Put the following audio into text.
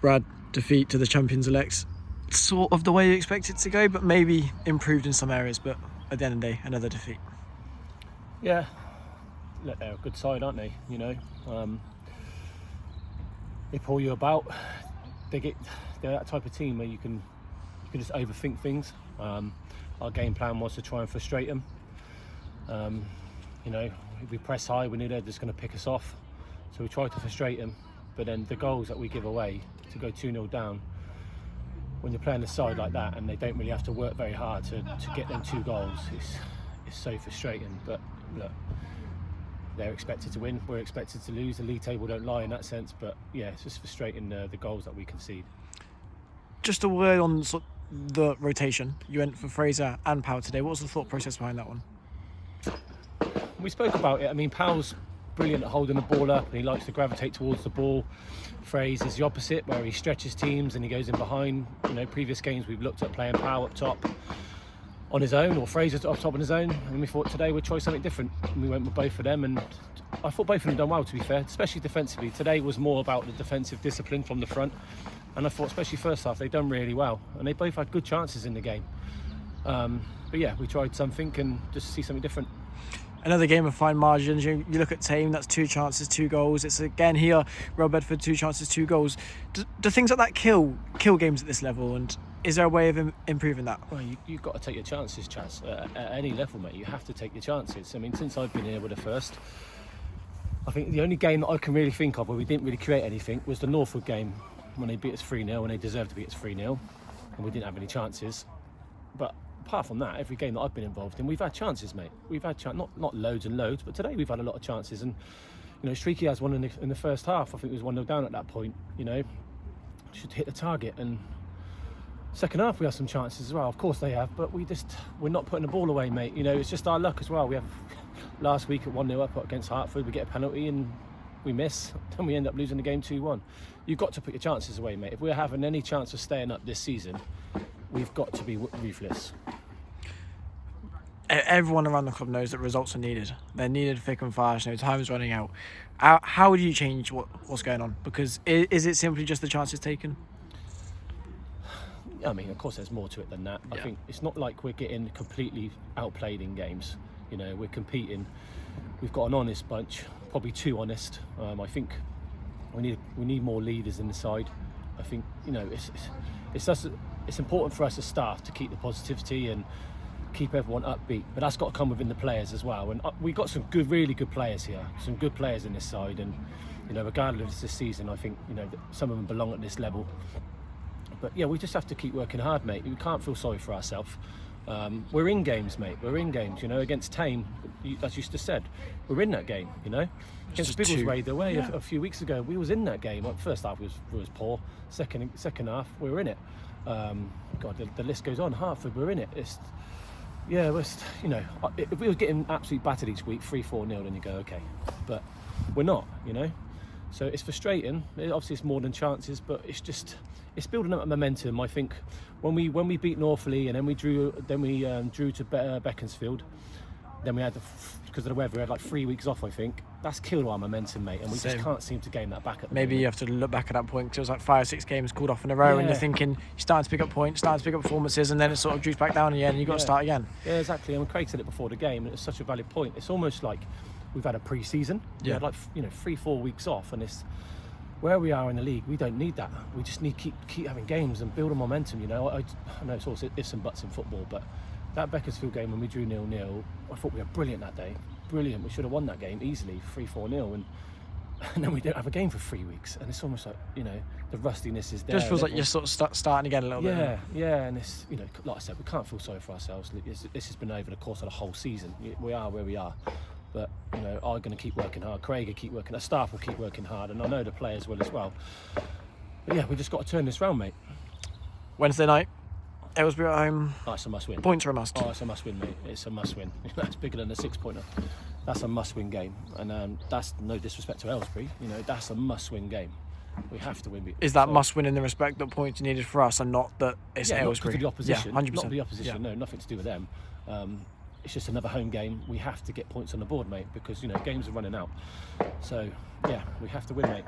Brad, defeat to the champions-elects. Sort of the way you expect it to go, but maybe improved in some areas. But at the end of the day, another defeat. Yeah, look, they're a good side, aren't they? You know, they pull you about. They're that type of team where you can just overthink things. Our game plan was to try and frustrate them. You know, if we press high, we knew they're just going to pick us off. So we tried to frustrate them. But then the goals that we give away to go 2-0 down, when you're playing a side like that and they don't really have to work very hard to get them 2 goals, it's so frustrating. But look, they're expected to win, we're expected to lose. The league table don't lie in that sense, but yeah, it's just frustrating the goals that we concede. Just a word on the rotation. You went for Fraser and Powell today. What was the thought process behind that one? We spoke about it. I mean, Powell's brilliant at holding the ball up and he likes to gravitate towards the ball. Fraser's the opposite, where he stretches teams and he goes in behind. You know, previous games we've looked at playing Powell up top on his own, or Fraser up top on his own, and we thought today we'd try something different, and we went with both of them, and I thought both of them done well, to be fair, especially defensively. Today was more about the defensive discipline from the front, and I thought especially first half they've done really well, and they both had good chances in the game. But yeah, we tried something and just see something different. Another game of fine margins. You look at Tame, that's 2 chances, 2 goals. It's again here, Royal Bedford, 2 chances, 2 goals. Do things like that kill games at this level? And is there a way of improving that? Well, you've got to take your chances, Chaz. At any level, mate, you have to take your chances. I mean, since I've been here with the first, I think the only game that I can really think of where we didn't really create anything was the Northwood game, when they beat us 3-0, and they deserved to beat us 3-0, and we didn't have any chances. But apart from that, every game that I've been involved in, we've had chances, mate. We've had not loads and loads, but today we've had a lot of chances. And you know, Streaky has one in the first half. I think it was 1-0 down at that point. You know, should hit the target. And second half we have some chances as well. Of course they have, but we're not putting the ball away, mate. You know, it's just our luck as well. We have last week at 1-0 up against Hartford, we get a penalty and we miss, then we end up losing the game 2-1. You've got to put your chances away, mate. If we're having any chance of staying up this season, we've got to be ruthless. Everyone around the club knows that results are needed. They're needed thick and fast. You know, time's running out. How would you change what's going on? Because is it simply just the chances taken? I mean, of course, there's more to it than that. Yeah. I think it's not like we're getting completely outplayed in games. You know, we're competing. We've got an honest bunch, probably too honest. I think we need more leaders in the side. I think, you know, it's important for us as staff to keep the positivity and keep everyone upbeat, but that's got to come within the players as well. And we've got some really good players here, some good players in this side, and you know, regardless of this season, I think, you know, that some of them belong at this level. But yeah, we just have to keep working hard, mate. We can't feel sorry for ourselves. We're in games, mate. We're in games. You know, against Tame, as you just said, we're in that game. You know, against Biggleswade away a few weeks ago, we was in that game. First half was poor. Second half, we were in it. God, the list goes on. Hartford, we're in it. You know, if we were getting absolutely battered each week, 3-4-0, then you go, okay. But we're not, you know. So it's frustrating. Obviously, it's more than chances, but it's building up a momentum. I think when we beat Northley and then we drew to Beaconsfield, then we had because of the weather, we had like 3 weeks off. I think that's killed our momentum, mate, and we just can't seem to gain that back. Maybe you have to look back at that point because it was like 5 or 6 games called off in a row, and you're thinking you're starting to pick up points, starting to pick up performances, and then it sort of droops back down again, and you've got to start again. Yeah, exactly. And Craig said it before the game, and it's such a valid point. It's almost like we've had a pre-season. We had 3-4 weeks off, and it's where we are in the league. We don't need that. We just need to keep having games and build a momentum. You know, I know it's also ifs and buts in football, but that Beaconsfield game when we drew 0-0, I thought we were brilliant that day. Brilliant. We should have won that game easily, 3-4-0, and then we don't have a game for 3 weeks, and it's almost like, you know, the rustiness is there. Just feels like you're sort of starting again a little bit. Yeah, and it's, you know, like I said, we can't feel sorry for ourselves. This has been over the course of the whole season. We are where we are, but you know, I'm going to keep working hard. Craig will keep working. Our staff will keep working hard, and I know the players will as well. But yeah, we just got to turn this round, mate. Wednesday night, Aylesbury at home. Oh, it's a must-win. Points are a must. Oh, it's a must-win, mate. It's a must-win. That's bigger than a 6-pointer. That's a must-win game, and that's no disrespect to Aylesbury. You know, that's a must-win game. We have to win. Is that must-win in the respect that points are needed for us, and not that it's Aylesbury? Not because of the opposition. Yeah, 100%. Not the opposition. No, nothing to do with them. It's just another home game. We have to get points on the board, mate, because you know games are running out. So yeah, we have to win, mate.